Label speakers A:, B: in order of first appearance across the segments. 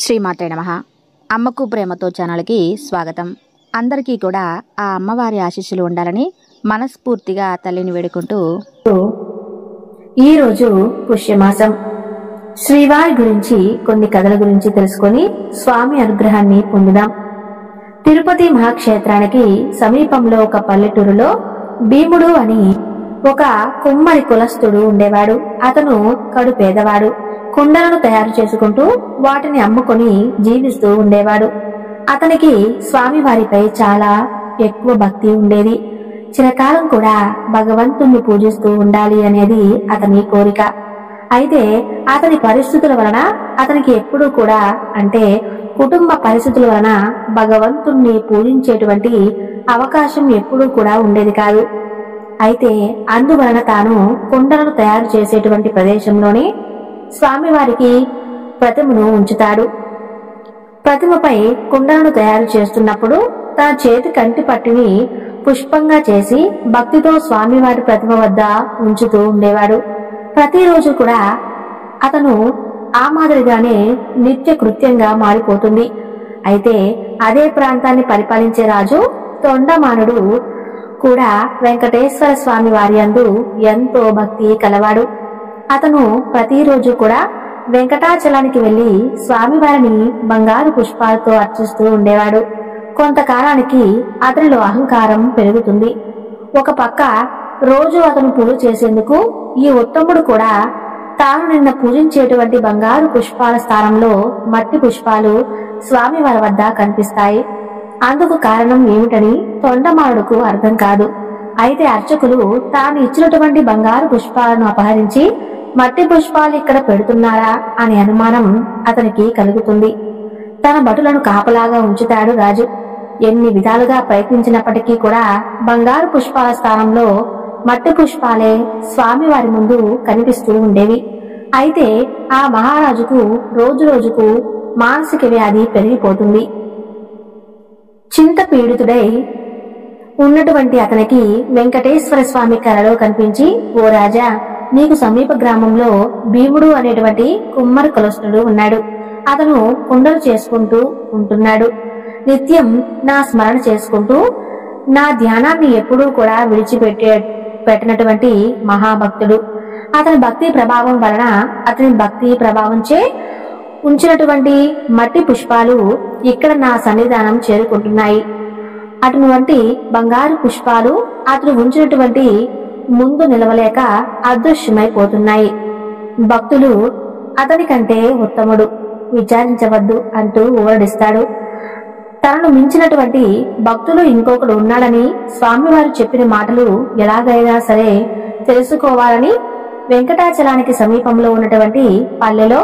A: శ్రీమాత్రే నమః. అమ్మకు ప్రేమతో ఛానల్కి స్వాగతం. అందరికీ కూడా ఆ అమ్మవారి ఆశీస్సులు ఉండాలని మనస్ఫూర్తిగా తల్లిని వేడుకుంటూ,
B: ఈరోజు పుష్యమాసం శ్రీవారి గురించి కొన్ని కథల గురించి తెలుసుకొని స్వామి అనుగ్రహాన్ని పొందుదాం. తిరుపతి మహాక్షేత్రానికి సమీపంలో ఒక పల్లెటూరులో భీముడు అని ఒక కుమ్మరి కులస్తుడు ఉండేవాడు. అతను కడు పేదవాడు. కుండలను తయారు చేసుకుంటూ వాటిని అమ్ముకొని జీవిస్తూ ఉండేవాడు. అతనికి స్వామివారిపై చాలా ఎక్కువ భక్తి ఉండేది. చిరకాలం కూడా భగవంతుణ్ణి పూజిస్తూ ఉండాలి అనేది అతని కోరిక. అయితే అతని పరిస్థితుల వలన అతనికి ఎప్పుడూ కూడా అంటే కుటుంబ పరిస్థితుల వలన భగవంతుణ్ణి పూజించేటువంటి అవకాశం ఎప్పుడూ కూడా ఉండేది కాదు. అయితే అందువలన తాను కుండలను తయారు చేసేటువంటి ప్రదేశంలోనే స్వామివారికి ప్రతిమను ఉంచుతాడు. ప్రతిమపై కుండలను తయారు చేస్తున్నప్పుడు తన చేతి కంటి పట్టిని పుష్పంగా చేసి భక్తితో స్వామివారి ప్రతిమ వద్ద ఉంచుతూ ఉండేవాడు. ప్రతిరోజు కూడా అతను ఆ మాదిరిగానే నిత్య కృత్యంగా మారిపోతుంది. అయితే అదే ప్రాంతాన్ని పరిపాలించే రాజు తొండమానుడు కూడా వెంకటేశ్వర స్వామి వారి యందు ఎంతో భక్తి కలవాడు. అతను ప్రతిరోజు కూడా వెంకటాచలానికి వెళ్లి స్వామివారిని బంగారు పుష్పాలతో అర్చిస్తూ ఉండేవాడు. కొంతకాలానికి అతనిలో అహంకారం పెరుగుతుంది. ఒక పక్క రోజు అతను పూజ చేసేందుకు ఈ ఉత్తముడు కూడా తాను నిన్న పూజించేటువంటి బంగారు పుష్పాల స్థానంలో మట్టి పుష్పాలు స్వామివారి వద్ద కనిపిస్తాయి. అందుకు కారణం ఏమిటని తొండమానుడుకు అర్థం కాదు. అయితే అర్చకులు తాను ఇచ్చినటువంటి బంగారు పుష్పాలను అపహరించి మట్టి పుష్పాలు ఇక్కడ పెడుతున్నారా అనే అనుమానం అతనికి కలుగుతుంది. తన భటులను కాపలాగా ఉంచుతాడు రాజు. ఎన్ని విధాలుగా ప్రయత్నించినప్పటికీ కూడా బంగారు పుష్పాల స్థానంలో మట్టి పుష్పాలే స్వామివారి ముందు కనిపిస్తూ ఉండేవి. అయితే ఆ మహారాజుకు రోజు రోజుకు మానసిక వ్యాధి పెరిగిపోతుంది. చింత పీడితుడై ఉన్నటువంటి అతనికి వెంకటేశ్వర స్వామి కలలో కనిపించి, ఓ రాజా, నీకు సమీప గ్రామంలో భీముడు అనేటువంటి కుమ్మరి కులస్తుడు ఉన్నాడు. అతను కుండలు చేసుకుంటూ ఉంటున్నాడు. నిత్యం నా స్మరణ చేసుకుంటూ నా ధ్యానాన్ని ఎప్పుడూ కూడా విడిచిపెట్టినటువంటి మహాభక్తుడు. అతని భక్తి ప్రభావం వలన అతని భక్తి ప్రభావంచే ఉంచినటువంటి మట్టి పుష్పాలు ఇక్కడ నా సన్నిధానం చేరుకుంటున్నాయి. అటువంటి బంగారు పుష్పాలు అతను ఉంచినటువంటి ముందు నిలవలేక అదృశ్యమైపోతున్నాయి. భక్తులు అతని కంటే ఉత్తముడు, విచారించవద్దు అంటూ ఊరడిస్తాడు. తనను మించినటువంటి భక్తులు ఇంకొకడు ఉన్నాడని స్వామివారు చెప్పిన మాటలు ఎలాగైనా సరే తెలుసుకోవాలని వెంకటాచలానికి సమీపంలో ఉన్నటువంటి పల్లెలో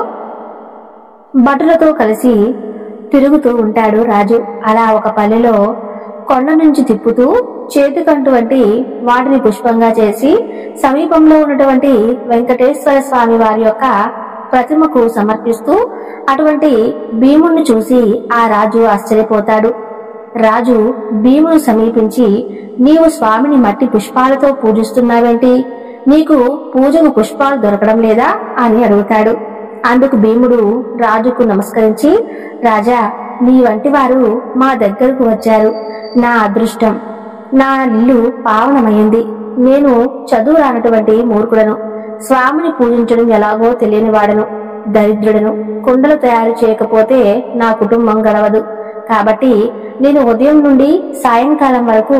B: భటులతో కలిసి తిరుగుతూ ఉంటాడు రాజు. అలా ఒక పల్లెలో కొండ నుంచి తిప్పుతూ చేతికంటువంటి వాటిని పుష్పంగా చేసి సమీపంలో ఉన్నటువంటి వెంకటేశ్వర స్వామి వారి యొక్క ప్రతిమకు సమర్పిస్తూ అటువంటి భీముణ్ణి చూసి ఆ రాజు ఆశ్చర్యపోతాడు. రాజు భీమును సమీపించి, నీవు స్వామిని మట్టి పుష్పాలతో పూజిస్తున్నావేంటి? నీకు పూజకు పుష్పాలు దొరకడం లేదా అని అడుగుతాడు. అందుకు భీముడు రాజుకు నమస్కరించి, రాజా, నీ వంటి వారు మా దగ్గరకు వచ్చారు. నా అదృష్టం, నా ఇల్లు పావనమైంది. నేను చదువు రానటువంటి మూర్ఖుడను, స్వామిని పూజించడం ఎలాగో తెలియని వాడను, దరిద్రుడను. కుండలు తయారు చేయకపోతే నా కుటుంబం గడవదు. కాబట్టి నేను ఉదయం నుండి సాయంకాలం వరకు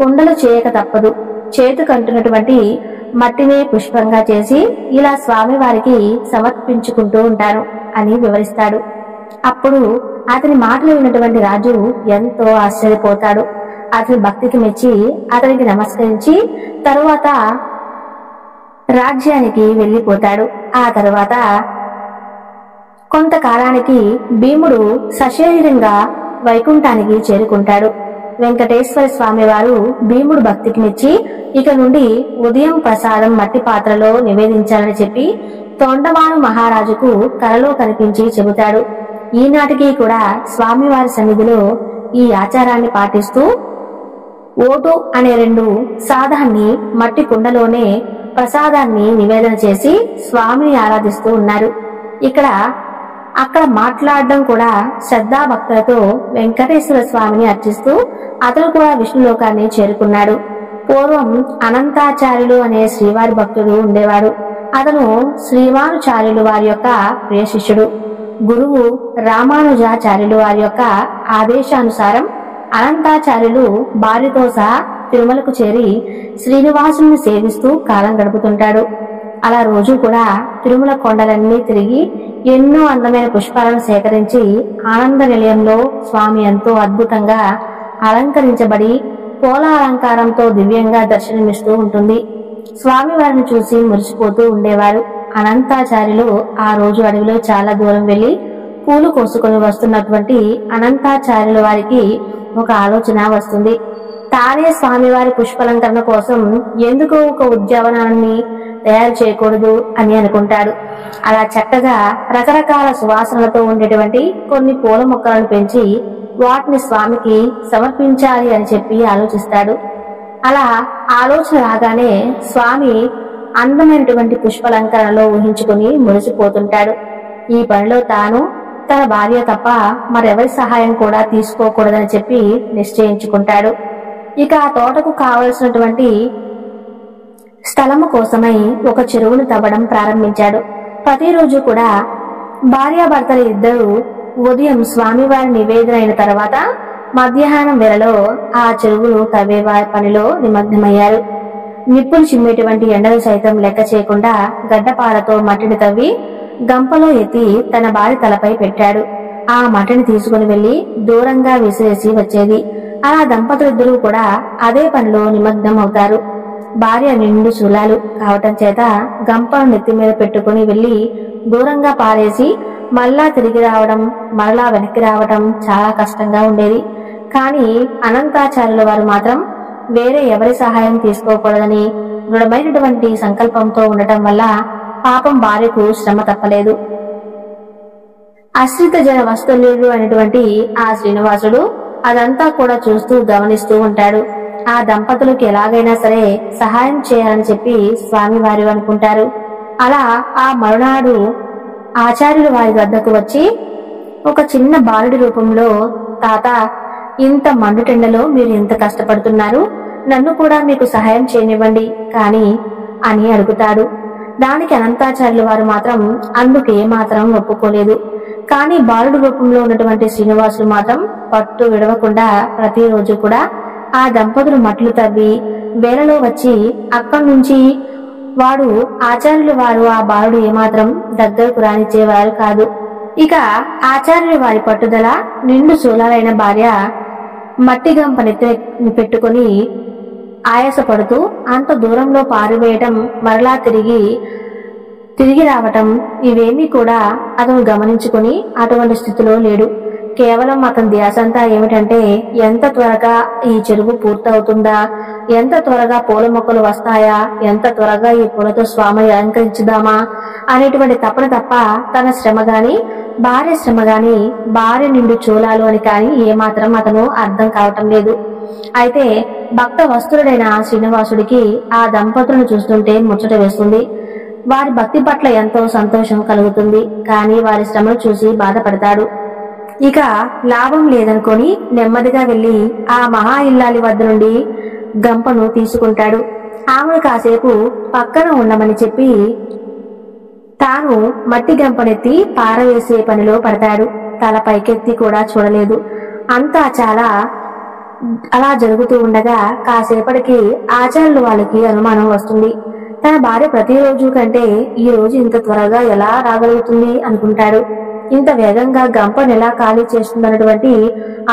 B: కుండలు చేయక తప్పదు. చేతుకంటున్నటువంటి మట్టినే పుష్పంగా చేసి ఇలా స్వామివారికి సమర్పించుకుంటూ ఉంటాను అని వివరిస్తాడు. అప్పుడు అతని మాటలు విన్నటువంటి రాజు ఎంతో ఆశ్చర్యపోతాడు. అతని భక్తికి మెచ్చి అతనికి నమస్కరించి తరువాత రాజ్యానికి వెళ్లిపోతాడు. ఆ తరువాత కొంతకాలానికి భీముడు సశరీరంగా వైకుంఠానికి చేరుకుంటాడు. వెంకటేశ్వర స్వామి వారు భీముడు భక్తికి మెచ్చి ఇక నుండి ఉదయం ప్రసాదం మట్టి పాత్రలో నివేదించాలని చెప్పి తొండమాను మహారాజుకు కలలో కనిపించి చెబుతాడు. ఈనాటికి కూడా స్వామివారి సన్నిధిలో ఈ ఆచారాన్ని పాటిస్తూ ఓటు అనే 2 సాదాన్ని మట్టి కుండలోనే ప్రసాదాన్ని నివేదన చేసి స్వామిని ఆరాధిస్తూ ఉన్నారు. ఇక్కడ అక్కడ మాట్లాడడం కూడా శ్రద్ధాభక్తులతో వెంకటేశ్వర స్వామిని అర్చిస్తూ అతను కూడా విష్ణులోకాన్ని చేరుకున్నాడు. పూర్వం అనంతాచార్యులు అనే శ్రీవారి భక్తుడు ఉండేవాడు. అతను శ్రీవానుచార్యులు వారి యొక్క ప్రియ శిష్యుడు. గురువు రామానుజాచార్యులు వారి యొక్క ఆదేశానుసారం అనంతాచార్యులు భార్యతో సహా తిరుమలకు చేరి శ్రీనివాసుని సేవిస్తూ కాలం గడుపుతుంటాడు. అలా రోజు కూడా తిరుమల కొండలన్నీ తిరిగి ఎన్నో అందమైన పుష్పాలను సేకరించి ఆనంద నిలయంలో స్వామి ఎంతో అద్భుతంగా అలంకరించబడి పూల అలంకారంతో దివ్యంగా దర్శనమిస్తూ ఉంటుంది. స్వామి వారిని చూసి మురిసిపోతూ ఉండేవారు. అనంతాచార్యులు ఆ రోజు అడవిలో చాలా దూరం వెళ్లి పూలు కోసుకొని వస్తున్నటువంటి అనంతాచార్యుల వారికి ఒక ఆలోచన వస్తుంది. తానే స్వామివారి పుష్పాలంకరణ కోసం ఎందుకు ఒక ఉద్యానవనాన్ని తయారు చేయకూడదు అని అనుకుంటాడు. అలా చక్కగా రకరకాల సువాసనలతో ఉండేటువంటి కొన్ని పూల మొక్కలను పెంచి వాటిని స్వామికి సమర్పించాలి అని చెప్పి ఆలోచిస్తాడు. అలా ఆలోచన రాగానే స్వామి అందమైనటువంటి పుష్పాలంకరణలో ఊహించుకుని మురిసిపోతుంటాడు. ఈ పనిలో తాను తన భార్య తప్ప మరెవరి సహాయం కూడా తీసుకోకూడదని చెప్పి నిశ్చయించుకుంటాడు. ఇక ఆ తోటకు కావలసినటువంటి స్థలము కోసమై ఒక చెరువును తవ్వడం ప్రారంభించాడు. ప్రతిరోజు కూడా భార్యాభర్తలు ఇద్దరు ఉదయం స్వామివారి నివేదన అయిన తర్వాత మధ్యాహ్నం వేళలో ఆ చెరువును తవ్వే పనిలో నిమగ్నమయ్యారు. నిప్పులు చిమ్మేటువంటి ఎండలు సైతం లెక్క చేయకుండా గడ్డపారతో మట్టిని తవ్వి గంపలో ఎత్తి తన భార్య తలపై పెట్టాడు. ఆ మట్టిని తీసుకుని వెళ్లి దూరంగా విసిరేసి వచ్చేది. అలా దంపతులిద్దరూ కూడా అదే పనిలో నిమగ్నం అవుతారు. భార్య నిండు శూలాలు కావటం చేత గంపను నెత్తి మీద పెట్టుకుని వెళ్లి దూరంగా పారేసి మళ్ళా తిరిగి రావడం, మరలా వెనక్కి రావడం చాలా కష్టంగా ఉండేది. కానీ అనంతాచార్యుల వారు మాత్రం వేరే ఎవరి సహాయం తీసుకోకూడదని దృఢమైనటువంటి సంకల్పంతో ఉండటం వల్ల పాపం భార్యకు శ్రమ తప్పలేదు. ఆశ్రిత జన వస్తువులు అనేటువంటి ఆ శ్రీనివాసుడు అదంతా కూడా చూస్తూ గమనిస్తూ ఉంటాడు. ఆ దంపతులకు ఎలాగైనా సరే సహాయం చేయాలని చెప్పి స్వామి వారు అనుకుంటారు. అలా ఆ మరునాడు ఆచార్యులు వారి వద్దకు వచ్చి ఒక చిన్న బాలుడి రూపంలో, తాత, ఇంత మండుటెండలో మీరు ఎంత కష్టపడుతున్నారు, నన్ను కూడా మీకు సహాయం చేయనివ్వండి కానీ అని అడుగుతాడు. దానికి అనంతాచార్యుల వారు మాత్రం అందుకు ఏమాత్రం ఒప్పుకోలేదు. కానీ బాలుడు రూపంలో ఉన్నటువంటి శ్రీనివాసులు మాత్రం పట్టు విడవకుండా ప్రతిరోజు కూడా ఆ దంపతులు మట్లు తవ్వి వేళలో వచ్చి అక్కడి నుంచి వాడు ఆచార్యుల వారు ఆ బాలుడు ఏమాత్రం దగ్గరకు రానిచ్చేవారు కాదు. ఇక ఆచార్యుల వారి పట్టుదల, నిండు శూలాలైన భార్య మట్టి గంపనెత్తి పెట్టుకుని ఆయాసపడుతూ అంత దూరంలో పారివేయటం, మరలా తిరిగి రావటం ఇవేమీ కూడా అతను గమనించుకుని అటువంటి స్థితిలో లేడు. కేవలం అతని ధ్యాసంతా ఏమిటంటే ఎంత త్వరగా ఈ చెరువు పూర్తవుతుందా, ఎంత త్వరగా పూల మొక్కలు వస్తాయా, ఎంత త్వరగా ఈ పూలతో స్వామిని అలంకరించుదామా అనేటువంటి తపన తప్ప తన శ్రమ గాని, భార్య శ్రమ గాని, భార్య నిండు చూలాలు అని కాని ఏమాత్రం అతను అర్థం కావటం లేదు. అయితే భక్త వస్తుడైన శ్రీనివాసుడికి ఆ దంపతులను చూస్తుంటే ముచ్చట వేస్తుంది. వారి భక్తి పట్ల ఎంతో సంతోషం కలుగుతుంది. కానీ వారి శ్రమను చూసి బాధపడతాడు. ఇక లాభం లేదనుకొని నెమ్మదిగా వెళ్లి ఆ మహా ఇల్లాలి వద్ద నుండి గంపను తీసుకుంటాడు. ఆమెను కాసేపు పక్కన ఉండమని చెప్పి తాను మట్టి గంపనెత్తి పారవేసే పనిలో పడతాడు. తల పైకెత్తి కూడా చూడలేదు. అంతా చాలా అలా జరుగుతూ ఉండగా కాసేపటికి ఆచార్యుల వాళ్ళకి అనుమానం వస్తుంది. తన భార్య ప్రతిరోజు కంటే ఈ రోజు ఇంత త్వరగా ఎలా రాగలుగుతుంది అనుకుంటాడు. ఇంత వేగంగా గంపను ఎలా ఖాళీ చేస్తుందన్నటువంటి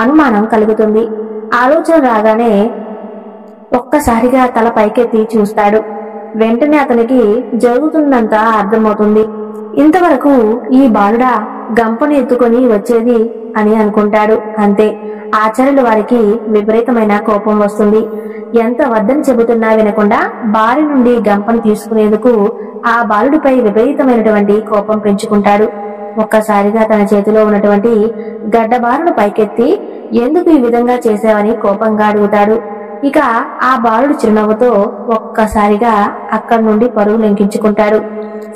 B: అనుమానం కలుగుతుంది. ఆలోచన రాగానే ఒక్కసారిగా తల పైకెత్తి చూస్తాడు. వెంటనే అతనికి జరుగుతుందంతా అర్థమవుతుంది. ఇంతవరకు ఈ బాలుడా గంపను ఎత్తుకొని వచ్చేది అని అనుకుంటాడు. అంతే, ఆచార్యుల వారికి విపరీతమైన కోపం వస్తుంది. ఎంత వద్దని చెబుతున్నా వినకుండా భార్య నుండి గంపను తీసుకునేందుకు ఆ బాలుడిపై విపరీతమైనటువంటి కోపం పెంచుకుంటాడు. ఒక్కసారిగా తన చేతిలో ఉన్నటువంటి గడ్డబారును పైకెత్తి ఎందుకు ఈ విధంగా చేశావని కోపంగా అడుగుతాడు. ఇక ఆ బాలుడు చిరునవ్వుతో ఒక్కసారిగా అక్కడి నుండి పరుగు లెంకించుకుంటాడు.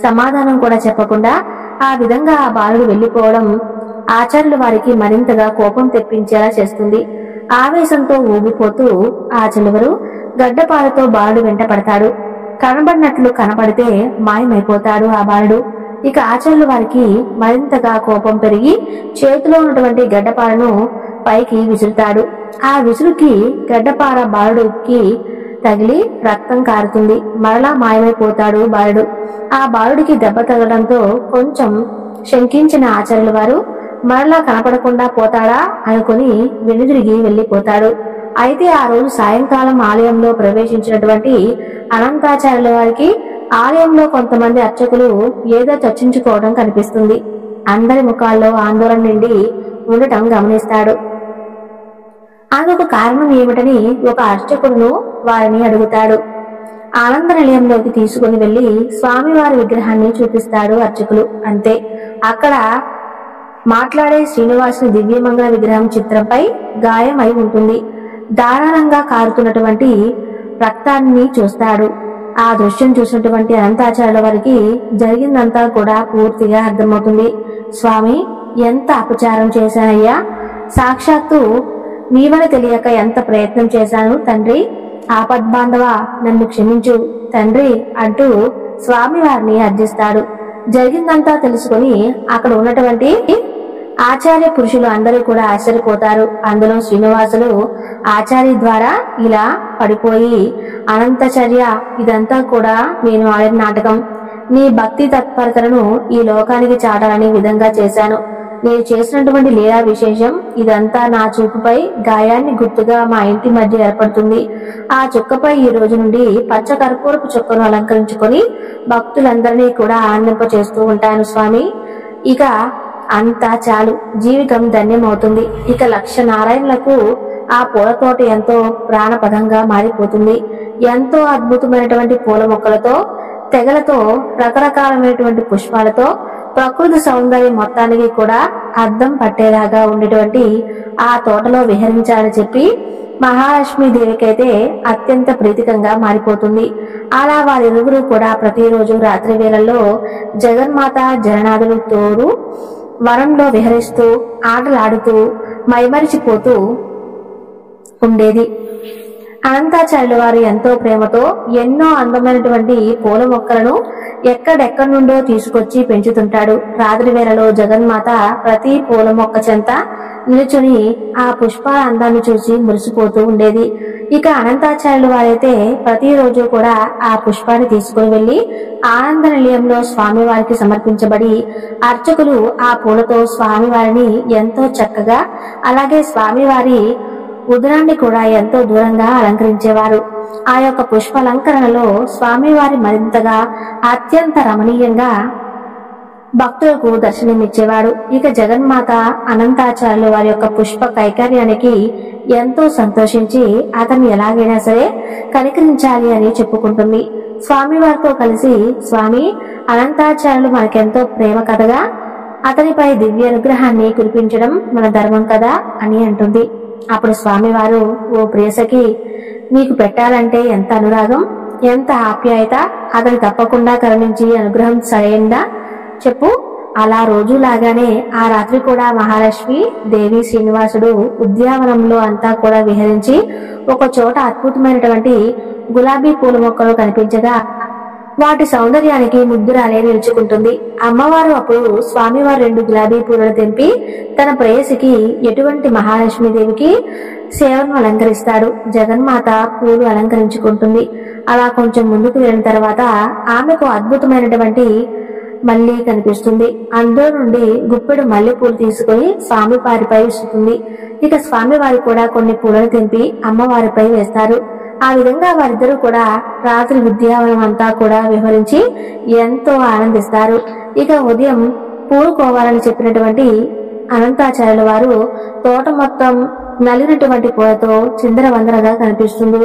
B: సమాధానం కూడా చెప్పకుండా ఆ విధంగా ఆ బాలుడు వెళ్లిపోవడం ఆచార్యుల వారికి మరింతగా కోపం తెప్పించేలా చేస్తుంది. ఆవేశంతో ఊగిపోతూ ఆచార్యులు గడ్డపాలతో బాలుడు వెంట పడతాడు. కనబడినట్లు కనపడితే మాయమైపోతాడు ఆ బాలుడు. ఇక ఆచార్యుల వారికి మరింతగా కోపం పెరిగి చేతిలో ఉన్నటువంటి గడ్డపాలను పైకి విసురుతాడు. ఆ విసురుకి గడ్డపార బాలుడికి తగిలి రక్తం కారుతుంది. మరలా మాయమైపోతాడు బాలుడు. ఆ బాలుడికి దెబ్బ తగలడంతో కొంచెం శంకించిన ఆచార్యుల వారు మరలా కనపడకుండా పోతాడా అనుకుని వెనుదిరిగి వెళ్లిపోతాడు. అయితే ఆ రోజు సాయంకాలం ఆలయంలో ప్రవేశించినటువంటి అనంతాచార్యుల వారికి ఆలయంలో కొంతమంది అర్చకులు ఏదో చర్చించుకోవడం కనిపిస్తుంది. అందరి ముఖాల్లో ఆందోళన నిండి ఉండటం గమనిస్తాడు. అందుకు కారణం ఏమిటని ఒక అర్చకుడును వారిని అడుగుతాడు. ఆనంద నిలయంలోకి తీసుకుని వెళ్లి స్వామివారి విగ్రహాన్ని చూపిస్తాడు అర్చకులు. అంతే, అక్కడ మాట్లాడే శ్రీనివాసుని దివ్యమంగళ విగ్రహం చిత్రంపై గాయం అయి ఉంటుంది. ధారాళంగా కారుతున్నటువంటి రక్తాన్ని చూస్తాడు. ఆ దృశ్యం చూసినటువంటి అనంతాచార్యుల వారికి జరిగిందంతా కూడా పూర్తిగా అర్థమవుతుంది. స్వామి, ఎంత అపచారం చేశానయ్యా! సాక్షాత్తు నీవని తెలియక ఎంత ప్రయత్నం చేశాను తండ్రి. ఆపద్బాంధవ, నన్ను క్షమించు తండ్రి అంటూ స్వామి వారిని అర్జిస్తాడు. జరిగిందంతా తెలుసుకుని అక్కడ ఉన్నటువంటి ఆచార్య పురుషులు అందరూ కూడా ఆశ్చర్యపోతారు. అందులో శ్రీనివాసులు ఆచార్య ద్వారా ఇలా పడిపోయి, అనంతచర్య, ఇదంతా కూడా నేను ఆడిన నాటకం. నీ భక్తి తత్పరతలను ఈ లోకానికి చాటాలని విధంగా చేశాను. నేను చేసినటువంటి లీలా విశేషం ఇదంతా నా చూపుపై గాయాన్ని గుర్తుగా మా ఇంటి మధ్య ఏర్పడుతుంది. ఆ చుక్కపై ఈ రోజు నుండి పచ్చ కర్పూరపు చుక్కను అలంకరించుకొని భక్తులందరినీ కూడా ఆనందింప చేస్తూ ఉంటాను స్వామి. ఇక అంతా చాలు, జీవితం ధన్యమవుతుంది. ఇక లక్ష నారాయణులకు ఆ పూల తోట ఎంతో ప్రాణపదంగా మారిపోతుంది. ఎంతో అద్భుతమైనటువంటి పూల మొక్కలతో, తెగలతో, రకరకాలమైనటువంటి పుష్పాలతో ప్రకృతి సౌందర్యం మొత్తానికి కూడా అద్దం పట్టేలాగా ఉండేటువంటి ఆ తోటలో విహరించాలని చెప్పి మహాలక్ష్మి దేవికైతే అత్యంత ప్రీతికంగా మారిపోతుంది. అలా వారిరువురు కూడా ప్రతిరోజు రాత్రి వేళల్లో జగన్మాత జగన్నాథుడు తోడు వనంలో విహరిస్తూ ఆటలాడుతూ మైమరిచిపోతూ ఉండేది. అనంతాచార్యుల వారు ఎంతో ప్రేమతో ఎన్నో అందమైనటువంటి పూల మొక్కలను ఎక్కడెక్కడి నుండో తీసుకొచ్చి పెంచుతుంటాడు. రాత్రి వేళలో జగన్మాత ప్రతి పూల మొక్క చెంత నిలుచుని ఆ పుష్పాల అందాన్ని చూసి మురిసిపోతూ ఉండేది. ఇక అనంతాచార్యుల వారైతే ప్రతిరోజు కూడా ఆ పుష్పాన్ని తీసుకుని వెళ్లి ఆనంద నిలయంలో స్వామివారికి సమర్పించబడి అర్చకులు ఆ పూలతో స్వామివారిని ఎంతో చక్కగా, అలాగే స్వామివారి ఉదరాన్ని కూడా ఎంతో దూరంగా అలంకరించేవారు. ఆ యొక్క పుష్పాలంకరణలో స్వామివారి మరింతగా అత్యంత రమణీయంగా భక్తులకు దర్శనమిచ్చేవాడు. ఇక జగన్మాత అనంతాచార్యుల వారి యొక్క పుష్ప కైకర్యానికి ఎంతో సంతోషించి అతన్ని ఎలాగైనా సరే కనికరించాలి అని చెప్పుకుంటుంది. స్వామివారితో కలిసి, స్వామి, అనంతాచార్యులు మనకెంతో ప్రేమ కథగా అతనిపై దివ్య అనుగ్రహాన్ని కురిపించడం మన ధర్మం కదా అని అంటుంది. అప్పుడు స్వామివారు, ఓ ప్రియసఖి, నీకు పెట్టాలంటే ఎంత అనురాగం, ఎంత ఆప్యాయత, అతను తప్పకుండా కరుణించి అనుగ్రహం సరైందా చెప్పు. అలా రోజులాగానే ఆ రాత్రి కూడా మహాలక్ష్మి దేవి శ్రీనివాసుడు ఉద్యానవనంలో అంతా కూడా విహరించి ఒక చోట అద్భుతమైనటువంటి గులాబీ పూల మొక్కలు కనిపించగా వాటి సౌందర్యానికి ముగ్ధురాలే నిలుచుకుంటుంది. అమ్మవారు అప్పుడు స్వామివారు 2 గులాబీ పూలను తెంపి తన ప్రేయసికి ఎటువంటి మహాలక్ష్మీదేవికి సేవను అలంకరిస్తాడు. జగన్మాత పూలు అలంకరించుకుంటుంది. అలా కొంచెం ముందుకు వెళ్ళిన తర్వాత ఆమెకు అద్భుతమైనటువంటి మల్లి కనిపిస్తుంది. అందులో నుండి గుప్పెడు మల్లెపూలు తీసుకుని స్వామివారిపై విసురుతుంది. ఇక స్వామివారి కూడా కొన్ని పూలను తెంపి అమ్మవారిపై వేస్తారు. ఆ విధంగా వారిద్దరూ కూడా రాత్రి ఉద్యానవనం అంతా కూడా విహరించి ఎంతో ఆనందిస్తారు. ఇక ఉదయం పూలుకోవాలని చెప్పినటువంటి అనంతాచార్యుల వారు తోట మొత్తం నలిగినటువంటి పూలతో చిందరవందరగా కనిపిస్తుంది.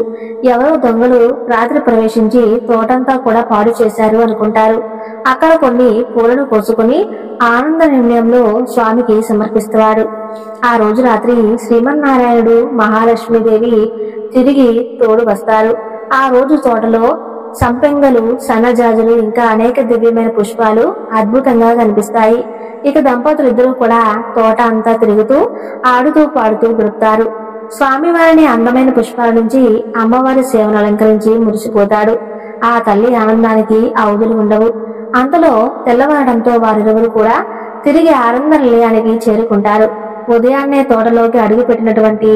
B: ఎవరో దొంగలు రాత్రి ప్రవేశించి తోటంతా కూడా పాడు చేశారు అనుకుంటారు. అక్కడ కొన్ని పూలను కోసుకుని ఆనంద నిలయంలో స్వామికి సమర్పిస్తారు. ఆ రోజు రాత్రి శ్రీమన్నారాయణుడు, మహాలక్ష్మీదేవి తిరిగి తోడు వస్తారు. ఆ రోజు తోటలో సంపెంగలు, సన్నజాజులు ఇంకా అనేక దివ్యమైన పుష్పాలు అద్భుతంగా కనిపిస్తాయి. ఇక దంపతులు ఇద్దరు కూడా తోట అంతా తిరుగుతూ ఆడుతూ పాడుతూ గడుపుతారు. స్వామివారిని అందమైన పుష్పాల నుంచి అమ్మవారి సేవను అలంకరించి మురిసిపోతాడు. ఆ తల్లి ఆనందానికి అవధులు ఉండవు. అంతలో తెల్లవారడంతో వారిరువురు కూడా తిరిగి ఆనంద నిలయానికి చేరుకుంటారు. ఉదయాన్నే తోటలోకి అడుగు పెట్టినటువంటి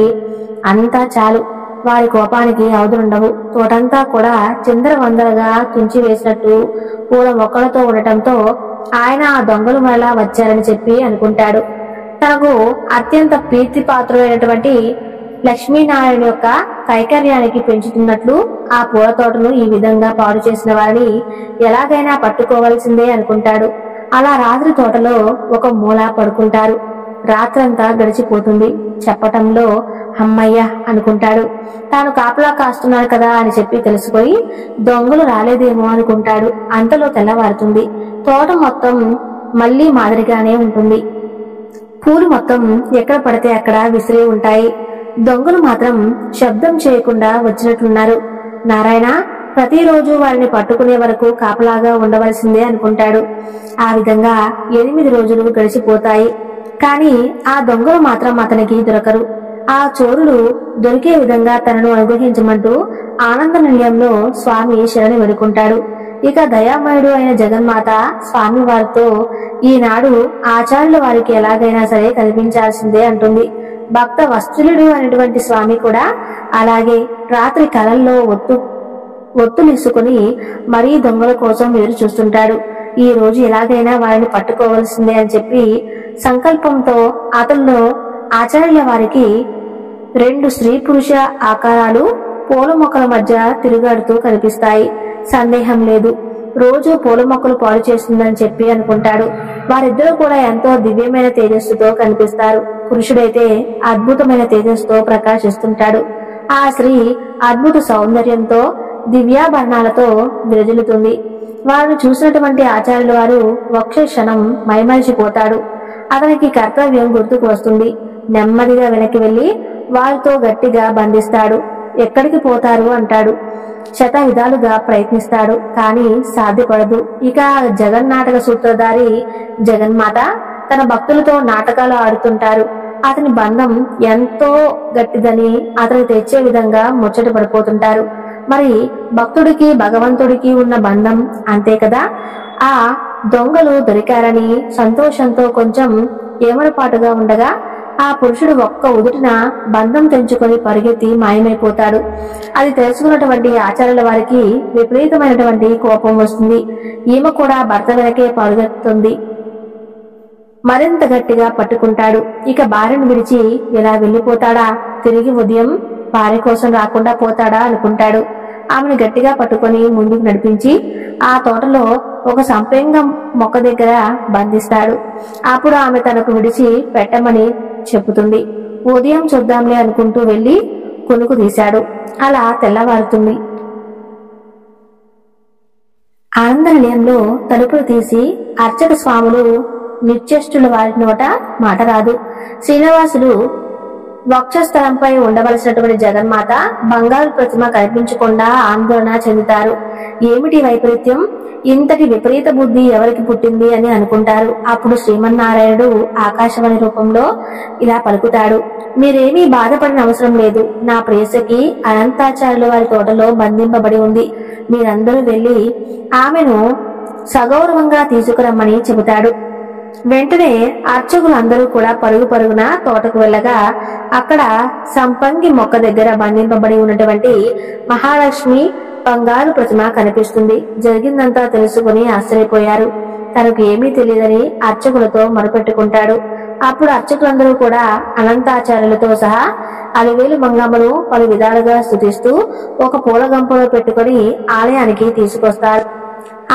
B: అంతా చాలు, వారి కోపానికి అవధులుండవు. తోటంతా కూడా చిందరవందరగా తుంచి వేసినట్టు పూల మొక్కలతో ఉండటంతో ఆయన ఆ దొంగలు మరలా వచ్చారని చెప్పి అనుకుంటాడు. తనకు అత్యంత ప్రీతిపాత్రులైనటువంటి లక్ష్మీనారాయణ యొక్క కైకర్యానికి పెంచుతున్నట్లు ఆ పూల తోటను ఈ విధంగా పాడు చేసిన వారిని ఎలాగైనా పట్టుకోవలసిందే అనుకుంటాడు. అలా రాత్రి తోటలో ఒక మూల పడుకుంటారు. రాత్రంతా గడిచిపోతుంది. చెప్పటంలో అమ్మయ్య అనుకుంటాడు. తాను కాపలా కాస్తున్నాడు కదా అని చెప్పి తెలుసుకొని దొంగలు రాలేదేమో అనుకుంటాడు. అంతలో తెల్లవారుతుంది. తోట మొత్తం మళ్లీ మాదిరిగానే ఉంటుంది. పూలు మొత్తం ఎక్కడ పడితే అక్కడ విసిరి ఉంటాయి. దొంగలు మాత్రం శబ్దం చేయకుండా వచ్చినట్లున్నారు. నారాయణ, ప్రతిరోజు వారిని పట్టుకునే వరకు కాపలాగా ఉండవలసిందే అనుకుంటాడు. ఆ విధంగా 8 రోజులు గడిచిపోతాయి. కాని ఆ దొంగలు మాత్రం అతనికి దొరకరు. ఆ చోరులు దొరికే విధంగా తనను అనుగ్రహించమంటూ ఆనంద నిలయంలో స్వామి శరణి వేడుకుంటాడు. ఇక దయామయుడు అయిన జగన్మాత స్వామి వారితో ఈనాడు ఆచార్యుల వారికి ఎలాగైనా సరే కనిపించాల్సిందే అంటుంది. భక్త వత్సలుడు అనేటువంటి స్వామి కూడా అలాగే రాత్రి కలల్లో ఒత్తులిసుకుని మరీ దొంగల కోసం ఎదురు చూస్తుంటాడు. ఈ రోజు ఎలాగైనా వారిని పట్టుకోవలసిందే అని చెప్పి సంకల్పంతో అతనిలో ఆచార్యుల వారికి 2 స్త్రీ పురుష ఆకారాలు పూల మొక్కల మధ్య తిరుగాడుతూ కనిపిస్తాయి. సందేహం లేదు, రోజు పూల మొక్కలు పాడు చేస్తుందని చెప్పి అనుకుంటాడు. వారిద్దరూ కూడా ఎంతో దివ్యమైన తేజస్సుతో కనిపిస్తారు. పురుషుడైతే అద్భుతమైన తేజస్సుతో ప్రకాశిస్తుంటాడు. ఆ స్త్రీ అద్భుత సౌందర్యంతో దివ్యాభరణాలతో విరజిల్లుతుంది. వారిని చూసినటువంటి ఆచార్యుల వారు ఒక్క క్షణం మైమరిచిపోతాడు. అతనికి కర్తవ్యం గుర్తుకు వస్తుంది. నెమ్మదిగా వెనక్కి వెళ్లి వారితో గట్టిగా బంధిస్తాడు. ఎక్కడికి పోతారు అంటాడు. శత విధాలుగా ప్రయత్నిస్తాడు, కానీ సాధ్యపడదు. ఇక జగన్నాటక సూత్రధారి జగన్మాత తన భక్తులతో నాటకాలు ఆడుతుంటారు. అతని బంధం ఎంతో గట్టిదని అతను తెచ్చే విధంగా ముచ్చట పడిపోతుంటారు. మరి భక్తుడికి భగవంతుడికి ఉన్న బంధం అంతే కదా. ఆ దొంగలు దొరికారని సంతోషంతో కొంచెం ఏమరపాటుగా ఉండగా ఆ పురుషుడు ఒక్క ఉదుటిన బంధం తెంచుకొని పరిగెత్తి మాయమైపోతాడు. అది తెలుసుకున్నటువంటి ఆచార్యుల వారికి విపరీతమైనటువంటి కోపం వస్తుంది. ఈమె కూడా భర్త వెనకే పరుగెత్తుతుంది. మరింత గట్టిగా పట్టుకుంటాడు. ఇక భార్యను విడిచి ఎలా వెళ్లిపోతాడా, తిరిగి ఉదయం భార్య కోసం రాకుండా పోతాడా అనుకుంటాడు. ఆమెను గట్టిగా పట్టుకొని ముందుకు నడిపించి ఆ తోటలో ఒక సంపెంగ మొక్క దగ్గర బంధిస్తాడు. అప్పుడు ఆమె తనకు విడిచి పెట్టమని చెబుతుంది. ఉదయం చూద్దాంలే అనుకుంటూ వెళ్లి కొనుకు తీశాడు. అలా తెల్లవారుతుంది. ఆనంద నిలయంలో తలుపులు తీసి అర్చక స్వాములు నిత్యష్టుల వారి నోట మాట రాదు. శ్రీనివాసులు వక్షస్థలంపై ఉండవలసినటువంటి జగన్మాత బంగారు ప్రతిమ కనిపించకుండా ఆందోళన చెందుతారు. ఏమిటి వైపరీత్యం, ఇంతటి విపరీత బుద్ధి ఎవరికి పుట్టింది అని అనుకుంటారు. అప్పుడు శ్రీమన్నారాయణుడు ఆకాశవాణి రూపంలో ఇలా పలుకుతాడు. మీరేమీ బాధపడిన అవసరం లేదు. నా ప్రేయసకి అనంతాచార్యుల వారి తోటలో బంధింపబడి ఉంది. మీరందరూ వెళ్లి ఆమెను సగౌరవంగా తీసుకురమ్మని చెబుతాడు. వెంటనే అర్చకులందరూ కూడా పరుగు పరుగున తోటకు వెళ్ళగా అక్కడ సంపంగి మొక్క దగ్గర బంధింపబడి ఉన్నటువంటి మహాలక్ష్మి బంగారు ప్రతిమ కనిపిస్తుంది. జరిగిందంతా తెలుసుకుని ఆశ్చర్యపోయారు. తనకు ఏమీ తెలియదని అర్చకులతో మొరపెట్టుకుంటాడు. అప్పుడు అర్చకులందరూ కూడా అనంతాచార్యులతో సహా అలివేలు మంగమ్మను పలు విధాలుగా స్తుతిస్తూ ఒక పూలగంపలో పెట్టుకుని ఆలయానికి తీసుకొస్తారు.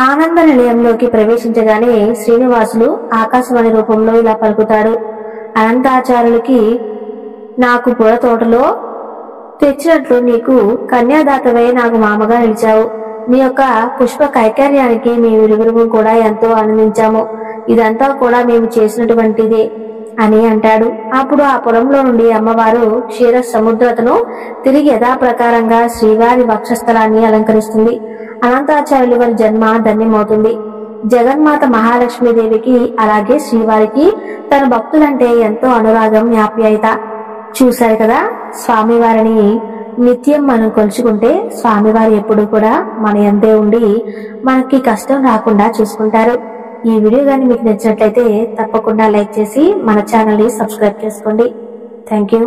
B: ఆనంద నిలయంలోకి ప్రవేశించగానే శ్రీనివాసులు ఆకాశవాణి రూపంలో ఇలా పలుకుతాడు. అనంతాచార్యులకి నాకు పూల తోటలో తెచ్చినట్లు నీకు కన్యాదాతవై నాకు మామగా నిలిచావు. నీ యొక్క పుష్ప కైకర్యానికి మేమిరువురు కూడా ఎంతో ఆనందించాము. ఇదంతా కూడా మేము చేసినటువంటిదే అని అంటాడు. అప్పుడు ఆ పొలంలో నుండి అమ్మవారు క్షీర సముద్రతను తిరిగి యథాప్రకారంగా శ్రీవారి వక్షస్థలాన్ని అలంకరిస్తుంది. అనంతాచార్యుల వారి జన్మ ధన్యమవుతుంది. జగన్మాత మహాలక్ష్మీదేవికి అలాగే శ్రీవారికి తన భక్తులంటే ఎంతో అనురాగం, ఆప్యాయత. చూశారు కదా, స్వామివారిని నిత్యం మనం కొలుచుకుంటే స్వామివారు ఎప్పుడు కూడా మన యందే ఉండి మనకి కష్టం రాకుండా చూసుకుంటారు. ఈ వీడియో కానీ మీకు నచ్చినట్లయితే తప్పకుండా లైక్ చేసి మన ఛానల్ ని సబ్స్క్రైబ్ చేసుకోండి. Thank you.